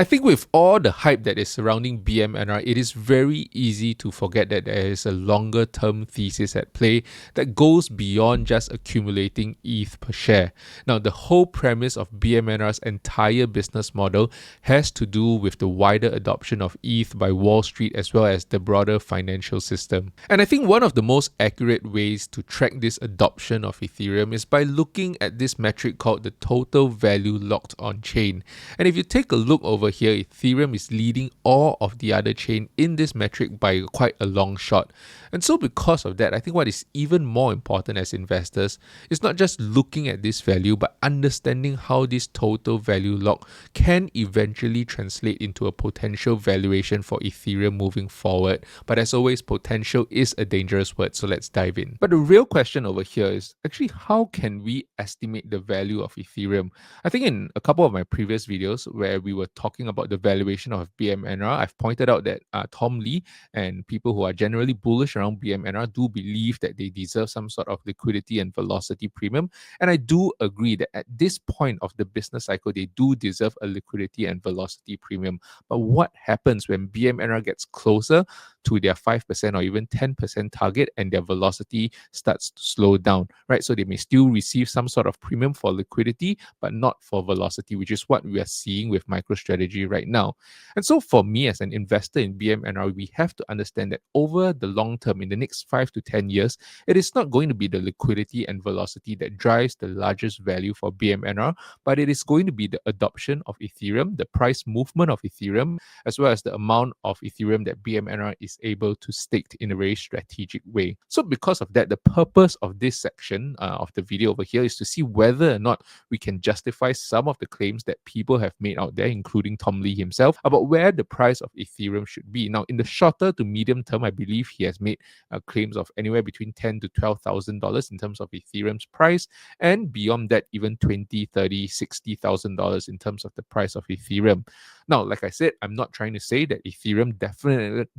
I think with all the hype that is surrounding BMNR, it is very easy to forget that there is a longer term thesis at play that goes beyond just accumulating ETH per share. Now, the whole premise of BMNR's entire business model has to do with the wider adoption of ETH by Wall Street as well as the broader financial system. And I think one of the most accurate ways to track this adoption of Ethereum is by looking at this metric called the total value locked on chain. And if you take a look over here, Ethereum is leading all of the other chain in this metric by quite a long shot. And so because of that, I think what is even more important as investors is not just looking at this value, but understanding how this total value lock can eventually translate into a potential valuation for Ethereum moving forward. But as always, potential is a dangerous word, so let's dive in. But the real question over here is actually, how can we estimate the value of Ethereum? I think in a couple of my previous videos where we were talking about the valuation of BMNR, I've pointed out that Tom Lee and people who are generally bullish around BMNR do believe that they deserve some sort of liquidity and velocity premium. And I do agree that at this point of the business cycle, they do deserve a liquidity and velocity premium. But what happens when BMNR gets closer to their 5% or even 10% target and their velocity starts to slow down, right? So they may still receive some sort of premium for liquidity, but not for velocity, which is what we are seeing with MicroStrategy right now. And so for me as an investor in BMNR, we have to understand that over the long term, in the next 5 to 10 years, it is not going to be the liquidity and velocity that drives the largest value for BMNR, but it is going to be the adoption of Ethereum, the price movement of Ethereum, as well as the amount of Ethereum that BMNR is able to stake in a very strategic way. So because of that, the purpose of this section of the video over here is to see whether or not we can justify some of the claims that people have made out there, including Tom Lee himself, about where the price of Ethereum should be. Now, in the shorter to medium term, I believe he has made claims of anywhere between $10,000 to $12,000 in terms of Ethereum's price, and beyond that, even $20,000, $30,000, $60,000 in terms of the price of Ethereum. Now, like I said, I'm not trying to say that Ethereum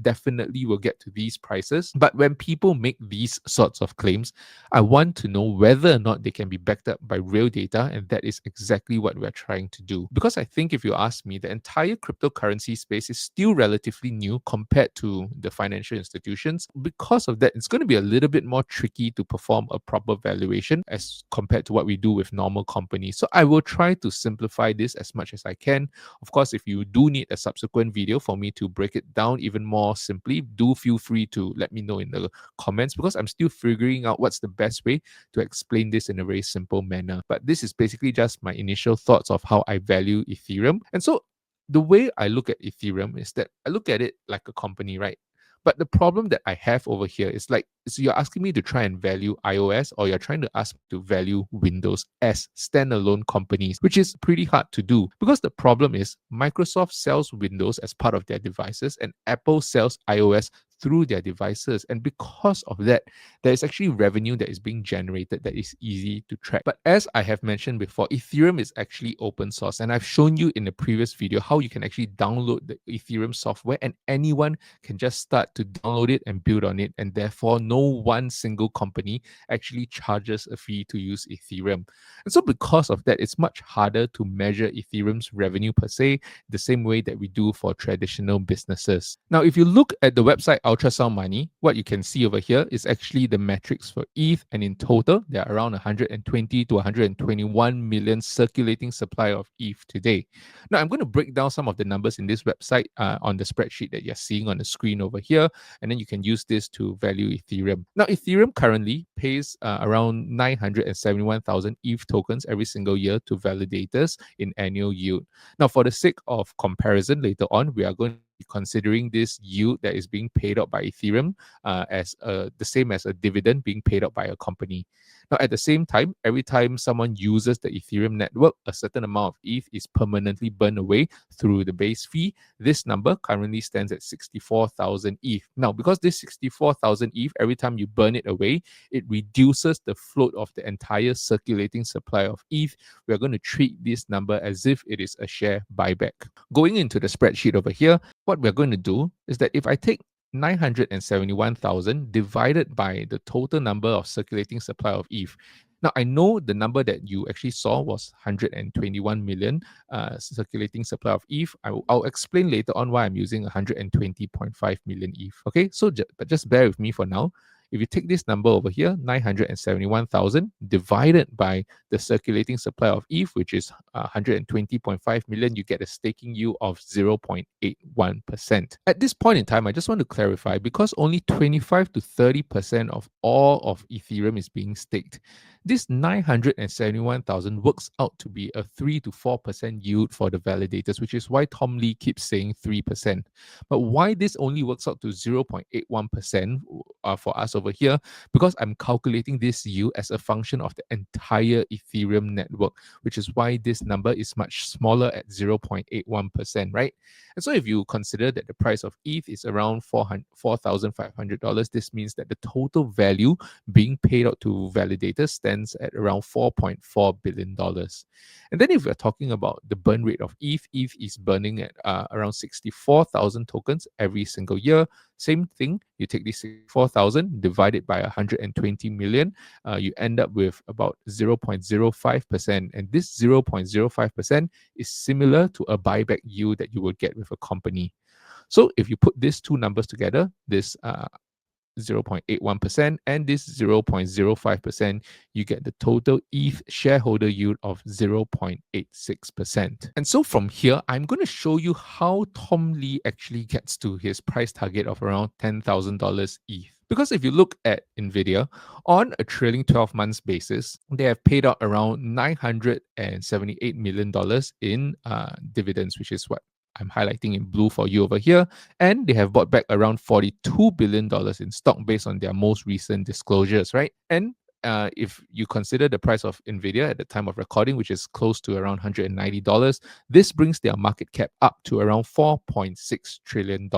definitely will get to these prices, but when people make these sorts of claims, I want to know whether or not they can be backed up by real data, and that is exactly what we're trying to do. Because I think if you ask me, the entire cryptocurrency space is still relatively new compared to the financial institutions. Because of that, it's going to be a little bit more tricky to perform a proper valuation as compared to what we do with normal companies. So I will try to simplify this as much as I can. Of course, if you do need a subsequent video for me to break it down even more simply, do feel free to let me know in the comments, because I'm still figuring out what's the best way to explain this in a very simple manner. But this is basically just my initial thoughts of how I value Ethereum. And so the way I look at Ethereum is that I look at it like a company, right? But the problem that I have over here is like, so you're asking me to try and value iOS, or you're trying to ask me to value Windows as standalone companies, which is pretty hard to do, because the problem is Microsoft sells Windows as part of their devices and Apple sells iOS through their devices. And because of that, there is actually revenue that is being generated that is easy to track. But as I have mentioned before, Ethereum is actually open source. And I've shown you in the previous video how you can actually download the Ethereum software and anyone can just start to download it and build on it. And therefore, no one single company actually charges a fee to use Ethereum. And so because of that, it's much harder to measure Ethereum's revenue per se, the same way that we do for traditional businesses. Now, if you look at the website Ultrasound Money, what you can see over here is actually the metrics for ETH, and in total, there are around 120 to 121 million circulating supply of ETH today. Now, I'm going to break down some of the numbers in this website on the spreadsheet that you're seeing on the screen over here, and then you can use this to value Ethereum. Now, Ethereum currently pays around 971,000 ETH tokens every single year to validators in annual yield. Now, for the sake of comparison, later on, we are going to considering this yield that is being paid out by Ethereum as the same as a dividend being paid out by a company. Now, at the same time, every time someone uses the Ethereum network, a certain amount of ETH is permanently burned away through the base fee. This number currently stands at 64,000 ETH. Now, because this 64,000 ETH, every time you burn it away, it reduces the float of the entire circulating supply of ETH. We're going to treat this number as if it is a share buyback. Going into the spreadsheet over here, what we're going to do is that if I take 971,000 divided by the total number of circulating supply of ETH, Now, I know the number that you actually saw was 121 million circulating supply of ETH. I'll explain later on why I'm using 120.5 million ETH. Okay, so but just bear with me for now. If you take this number over here, 971,000 divided by the circulating supply of ETH, which is 120.5 million, you get a staking yield of 0.81%. At this point in time, I just want to clarify, because only 25 to 30% of all of Ethereum is being staked, this 971,000 works out to be a 3 to 4% yield for the validators, which is why Tom Lee keeps saying 3%. But why this only works out to 0.81% for us over here? Because I'm calculating this yield as a function of the entire Ethereum network, which is why this number is much smaller at 0.81%, right? And so if you consider that the price of ETH is around $4,500, this means that the total value being paid out to validators stands at around $4.4 billion. And then if we're talking about the burn rate of ETH, ETH is burning at around 64,000 tokens every single year. Same thing, you take this 64,000, divide it by 120 million, you end up with about 0.05%. And this 0.05% is similar to a buyback yield that you would get with a company. So if you put these two numbers together, this 0.81% and this 0.05%, you get the total ETH shareholder yield of 0.86%. And so from here, I'm going to show you how Tom Lee actually gets to his price target of around $10,000 ETH. Because if you look at NVIDIA, on a trailing 12 months basis, they have paid out around $978 million in dividends, which is what I'm highlighting in blue for you over here. And they have bought back around $42 billion in stock based on their most recent disclosures, right? And if you consider the price of NVIDIA at the time of recording, which is close to around $190, this brings their market cap up to around $4.6 trillion.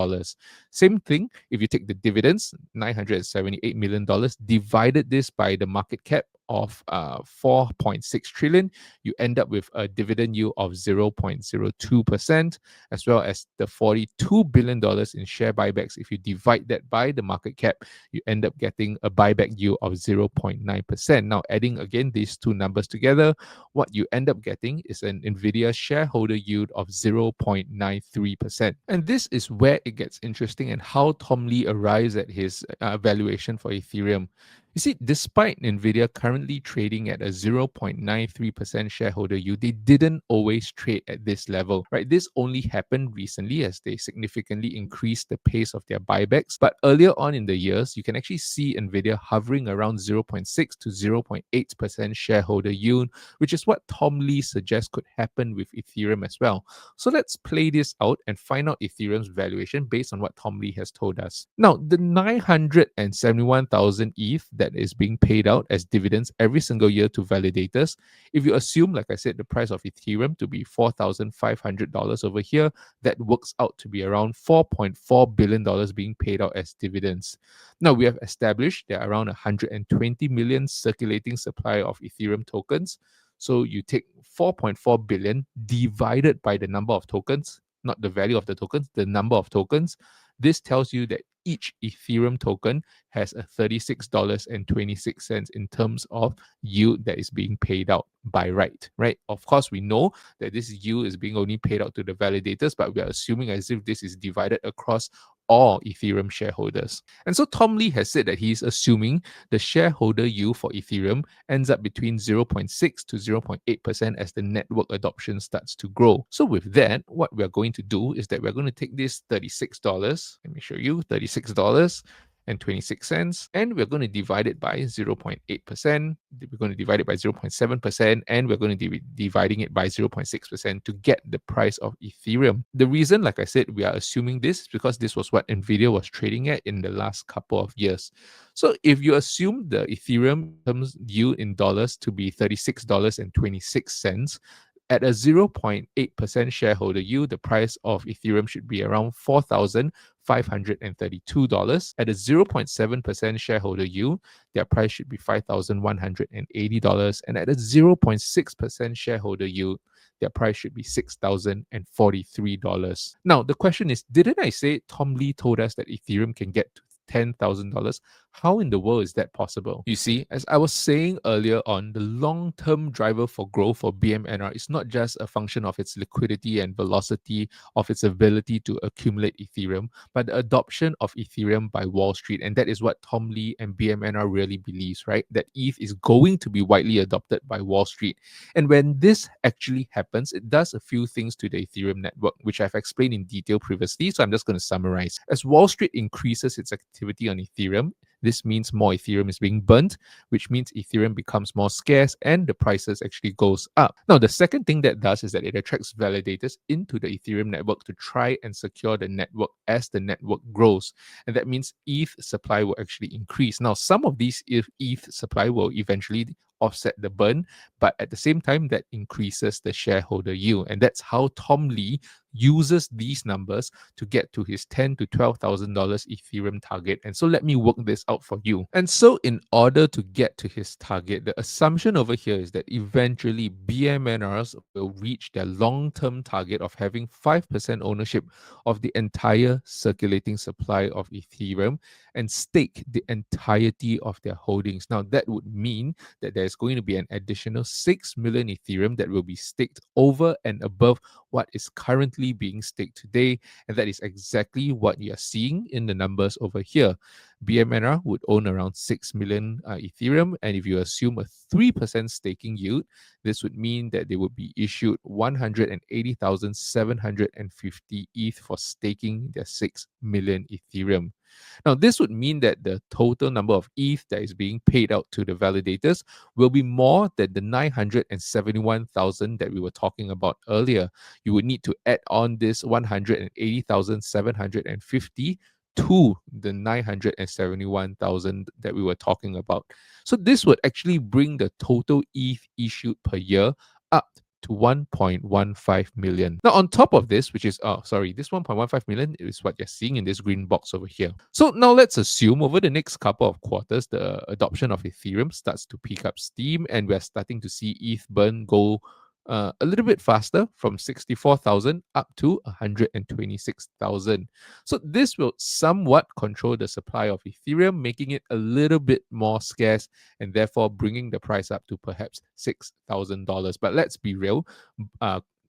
Same thing, if you take the dividends, $978 million, divided this by the market cap of 4.6 trillion, you end up with a dividend yield of 0.02%, as well as the $42 billion in share buybacks. If you divide that by the market cap, you end up getting a buyback yield of 0.9%. Now, adding again these two numbers together, what you end up getting is an NVIDIA shareholder yield of 0.93%. And this is where it gets interesting and how Tom Lee arrives at his valuation for Ethereum. You see, despite NVIDIA currently trading at a 0.93% shareholder yield, they didn't always trade at this level, right? This only happened recently as they significantly increased the pace of their buybacks. But earlier on in the years, you can actually see NVIDIA hovering around 0.6 to 0.8% shareholder yield, which is what Tom Lee suggests could happen with Ethereum as well. So let's play this out and find out Ethereum's valuation based on what Tom Lee has told us. Now, the 971,000 ETH that is being paid out as dividends every single year to validators, if you assume, like I said, the price of Ethereum to be $4,500 over here, that works out to be around $4.4 billion being paid out as dividends. Now, we have established there are around 120 million circulating supply of Ethereum tokens. So you take 4.4 billion divided by the number of tokens, not the value of the tokens, the number of tokens. This tells you that each Ethereum token has a $36.26 in terms of yield that is being paid out by right? Of course, we know that this yield is being only paid out to the validators, but we are assuming as if this is divided across all Ethereum shareholders. And so Tom Lee has said that he's assuming the shareholder yield for Ethereum ends up between 0.6 to 0.8% as the network adoption starts to grow. So with that, what we're going to do is that we're going to take this $36, let me show you, $36.26, and we're going to divide it by 0.8%. We're going to divide it by 0.7%, and we're going to be dividing it by 0.6% to get the price of Ethereum. The reason, like I said, we are assuming this is because this was what NVIDIA was trading at in the last couple of years. So if you assume the Ethereum terms yield in dollars to be $36.26, at a 0.8% shareholder yield, the price of Ethereum should be around $4,532. At a 0.7% shareholder yield, their price should be $5,180. And at a 0.6% shareholder yield, their price should be $6,043. Now, the question is, didn't I say Tom Lee told us that Ethereum can get to $10,000? How in the world is that possible? You see, as I was saying earlier on, the long-term driver for growth for BMNR is not just a function of its liquidity and velocity of its ability to accumulate Ethereum, but the adoption of Ethereum by Wall Street. And that is what Tom Lee and BMNR really believes, right? That ETH is going to be widely adopted by Wall Street. And when this actually happens, it does a few things to the Ethereum network, which I've explained in detail previously. So I'm just going to summarize. As Wall Street increases its activity on Ethereum, this means more Ethereum is being burnt, which means Ethereum becomes more scarce and the prices actually goes up. Now, the second thing that does is that it attracts validators into the Ethereum network to try and secure the network as the network grows. And that means ETH supply will actually increase. Now, some of these ETH supply will eventually offset the burn, but at the same time, that increases the shareholder yield. And that's how Tom Lee uses these numbers to get to his $10,000 to $12,000 Ethereum target. And so let me work this out for you. And so in order to get to his target, the assumption over here is that eventually BMNRs will reach their long-term target of having 5% ownership of the entire circulating supply of Ethereum and stake the entirety of their holdings. Now, that would mean that there's going to be an additional 6 million Ethereum that will be staked over and above what is currently being staked today. And that is exactly what you're seeing in the numbers over here. BMNR would own around 6 million Ethereum. And if you assume a 3% staking yield, this would mean that they would be issued 180,750 ETH for staking their 6 million Ethereum. Now, this would mean that the total number of ETH that is being paid out to the validators will be more than the 971,000 that we were talking about earlier. You would need to add on this 180,750 to the 971,000 that we were talking about. So this would actually bring the total ETH issued per year up to 1.15 million. Now, on top of this, which is, this 1.15 million is what you're seeing in this green box over here. So now let's assume over the next couple of quarters, the adoption of Ethereum starts to pick up steam and we're starting to see ETH burn go a little bit faster from 64,000 up to 126,000. So this will somewhat control the supply of Ethereum, making it a little bit more scarce and therefore bringing the price up to perhaps $6,000. But let's be real,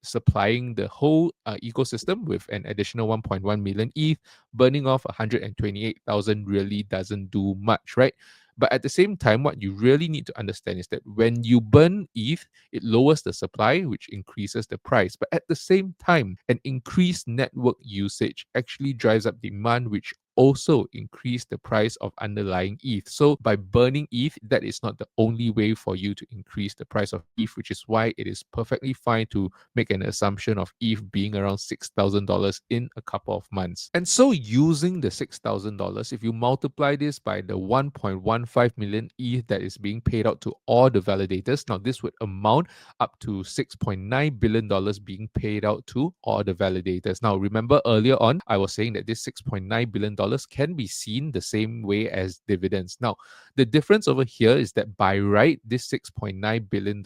supplying the whole ecosystem with an additional 1.1 million ETH, burning off 128,000 really doesn't do much, right? But at the same time, what you really need to understand is that when you burn ETH, it lowers the supply, which increases the price. But at the same time, an increased network usage actually drives up demand, which also increase the price of underlying ETH. So by burning ETH, that is not the only way for you to increase the price of ETH, which is why it is perfectly fine to make an assumption of ETH being around $6,000 in a couple of months. And so using the $6,000, if you multiply this by the 1.15 million ETH that is being paid out to all the validators, now this would amount up to $6.9 billion being paid out to all the validators. Now, remember earlier on, I was saying that this $6.9 billion can be seen the same way as dividends. Now, the difference over here is that by right, this $6.9 billion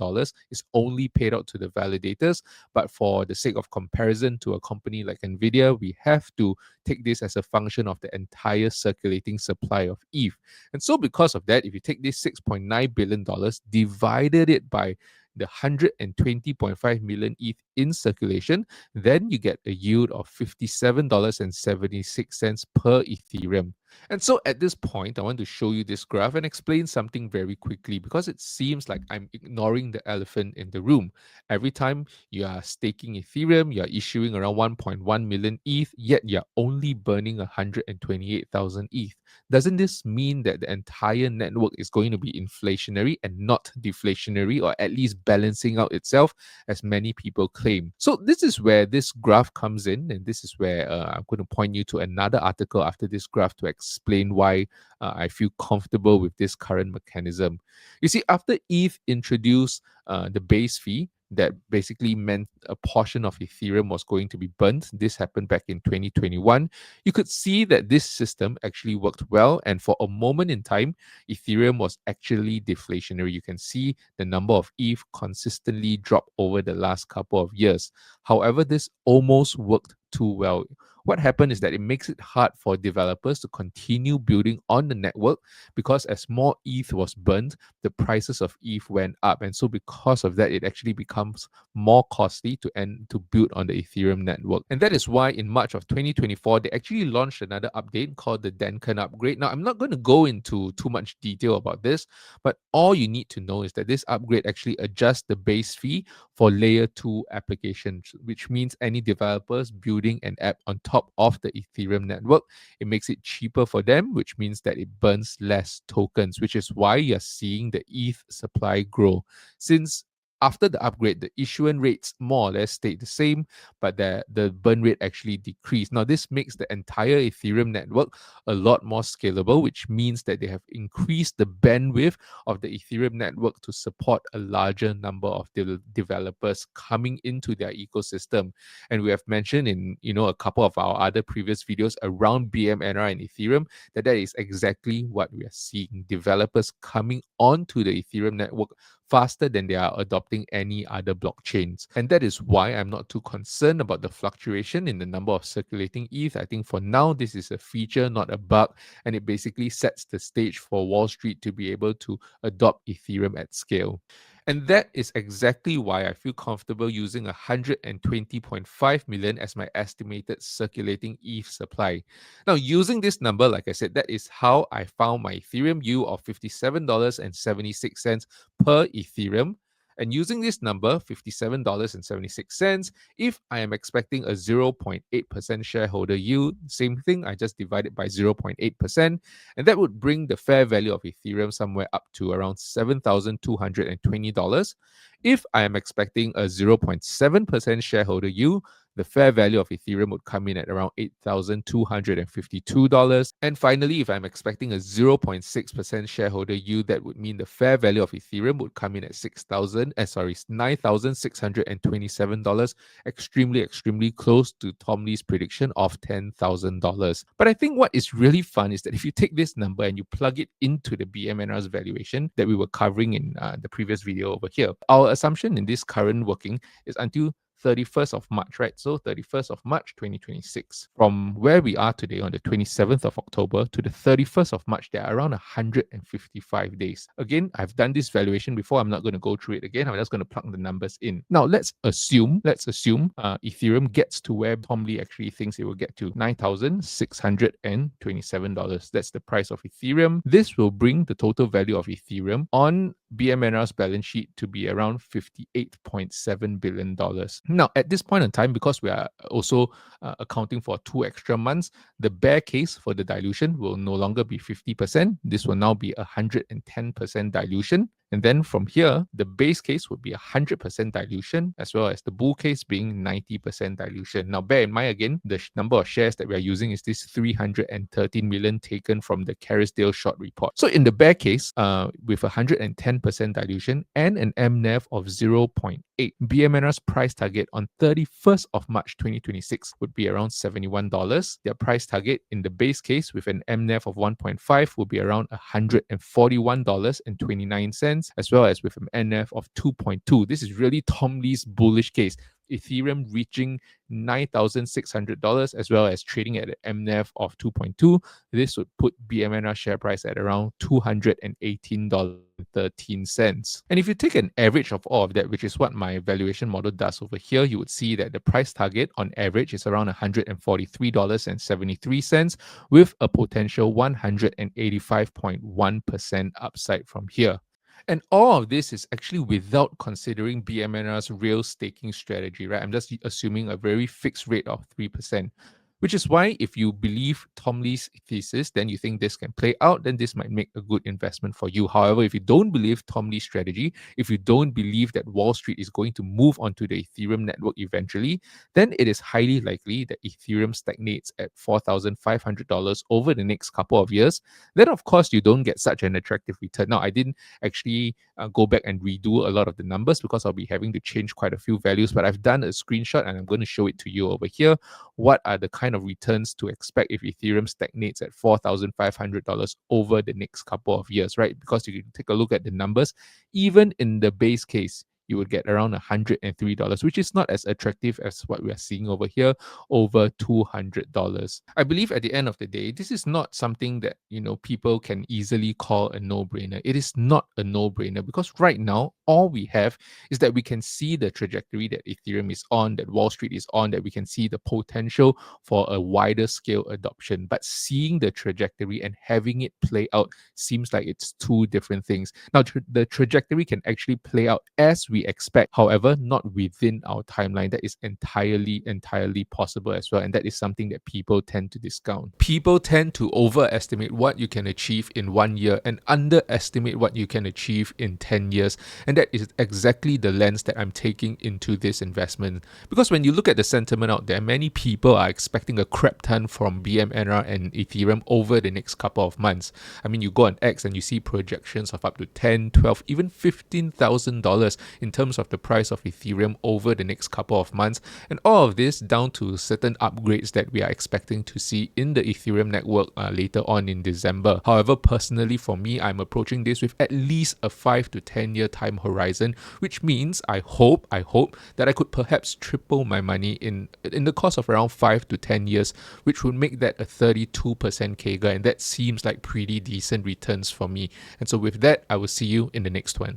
is only paid out to the validators. But for the sake of comparison to a company like NVIDIA, we have to take this as a function of the entire circulating supply of ETH. And so because of that, if you take this $6.9 billion, divided it by the 120.5 million ETH in circulation, then you get a yield of $57.76 per Ethereum. And so at this point, I want to show you this graph and explain something very quickly because it seems like I'm ignoring the elephant in the room. Every time you are staking Ethereum, you're issuing around 1.1 million ETH, yet you're only burning 128,000 ETH. Doesn't this mean that the entire network is going to be inflationary and not deflationary, or at least balancing out itself, as many people claim? So this is where this graph comes in, and this is where I'm going to point you to another article after this graph to explain why I feel comfortable with this current mechanism. You see, after ETH introduced the base fee, that basically meant a portion of Ethereum was going to be burnt. This happened back in 2021. You could see that this system actually worked well. And for a moment in time, Ethereum was actually deflationary. You can see the number of ETH consistently drop over the last couple of years. However, this almost worked too well. What happened is that it makes it hard for developers to continue building on the network because as more ETH was burnt, the prices of ETH went up. And so because of that, it actually becomes more costly to build on the Ethereum network. And that is why in March of 2024, they actually launched another update called the Denken upgrade. Now, I'm not going to go into too much detail about this, but all you need to know is that this upgrade actually adjusts the base fee for layer 2 applications, which means any developers building an app on top of the Ethereum network, it makes it cheaper for them, which means that it burns less tokens, which is why you're seeing the ETH supply grow. Since after the upgrade, the issuance rates more or less stayed the same, but the burn rate actually decreased. Now, this makes the entire Ethereum network a lot more scalable, which means that they have increased the bandwidth of the Ethereum network to support a larger number of developers coming into their ecosystem. And we have mentioned in a couple of our other previous videos around BMNR and Ethereum that is exactly what we are seeing. Developers coming onto the Ethereum network faster than they are adopting any other blockchains. And that is why I'm not too concerned about the fluctuation in the number of circulating ETH. I think for now, this is a feature, not a bug, and it basically sets the stage for Wall Street to be able to adopt Ethereum at scale. And that is exactly why I feel comfortable using 120.5 million as my estimated circulating ETH supply. Now, using this number, like I said, that is how I found my Ethereum yield of $57.76 per Ethereum. And using this number, $57.76, if I am expecting a 0.8% shareholder yield, same thing, I just divide it by 0.8%, and that would bring the fair value of Ethereum somewhere up to around $7,220. If I am expecting a 0.7% shareholder yield, the fair value of Ethereum would come in at around $8,252. And finally, if I'm expecting a 0.6% shareholder yield, that would mean the fair value of Ethereum would come in at $9,627, extremely close to Tom Lee's prediction of $10,000. But I think what is really fun is that if you take this number and you plug it into the BMNR's valuation that we were covering in the previous video over here, our assumption in this current working is until 31st of March, right? So 31st of March 2026. From where we are today on the 27th of October to the 31st of March, there are around 155 days. Again, I've done this valuation before. I'm not going to go through it again. I'm just going to plug the numbers in. Now, let's assume Ethereum gets to where Tom Lee actually thinks it will get to, $9,627. That's the price of Ethereum. This will bring the total value of Ethereum on BMNR's balance sheet to be around $58.7 billion. Now, at this point in time, because we are also accounting for 2 extra months, the bear case for the dilution will no longer be 50%. This will now be 110% dilution. And then from here, the base case would be 100% dilution, as well as the bull case being 90% dilution. Now, bear in mind again, the number of shares that we are using is this 313 million taken from the Carisdale short report. So in the bear case, with 110% dilution and an MNAV of 0.8, BMNR's price target on 31st of March 2026 would be around $71. Their price target in the base case with an MNAV of 1.5 would be around $141.29, as well as with an NF of 2.2. This is really Tom Lee's bullish case. Ethereum reaching $9,600 as well as trading at an MNAV of 2.2. This would put BMNR share price at around $218.13. And if you take an average of all of that, which is what my valuation model does over here, you would see that the price target on average is around $143.73 with a potential 185.1% upside from here. And all of this is actually without considering BMNR's real staking strategy, right? I'm just assuming a very fixed rate of 3%. Which is why if you believe Tom Lee's thesis, then you think this can play out, then this might make a good investment for you. However, if you don't believe Tom Lee's strategy, if you don't believe that Wall Street is going to move onto the Ethereum network eventually, then it is highly likely that Ethereum stagnates at $4,500 over the next couple of years. Then, of course, you don't get such an attractive return. Now, I didn't actually go back and redo a lot of the numbers because I'll be having to change quite a few values, but I've done a screenshot and I'm going to show it to you over here. What are the kind of returns to expect if Ethereum stagnates at $4,500 over the next couple of years, right? Because you can take a look at the numbers, even in the base case, you would get around $103, which is not as attractive as what we are seeing over here, over $200. I believe at the end of the day, this is not something that, people can easily call a no-brainer. It is not a no-brainer because right now, all we have is that we can see the trajectory that Ethereum is on, that Wall Street is on, that we can see the potential for a wider scale adoption. But seeing the trajectory and having it play out seems like it's two different things. Now, the trajectory can actually play out as we expect, however, not within our timeline. That is entirely possible as well. And that is something that people tend to discount. People tend to overestimate what you can achieve in 1 year and underestimate what you can achieve in 10 years. And that is exactly the lens that I'm taking into this investment. Because when you look at the sentiment out there, many people are expecting a crap ton from BMNR and Ethereum over the next couple of months. I mean, you go on X and you see projections of up to $10, $12, even $15,000 in terms of the price of Ethereum over the next couple of months. And all of this down to certain upgrades that we are expecting to see in the Ethereum network later on in December. However, personally for me, I'm approaching this with at least a 5 to 10 year time horizon, which means I hope that I could perhaps triple my money in the course of around 5 to 10 years, which would make that a 32% CAGR, and that seems like pretty decent returns for me. And so with that, I will see you in the next one.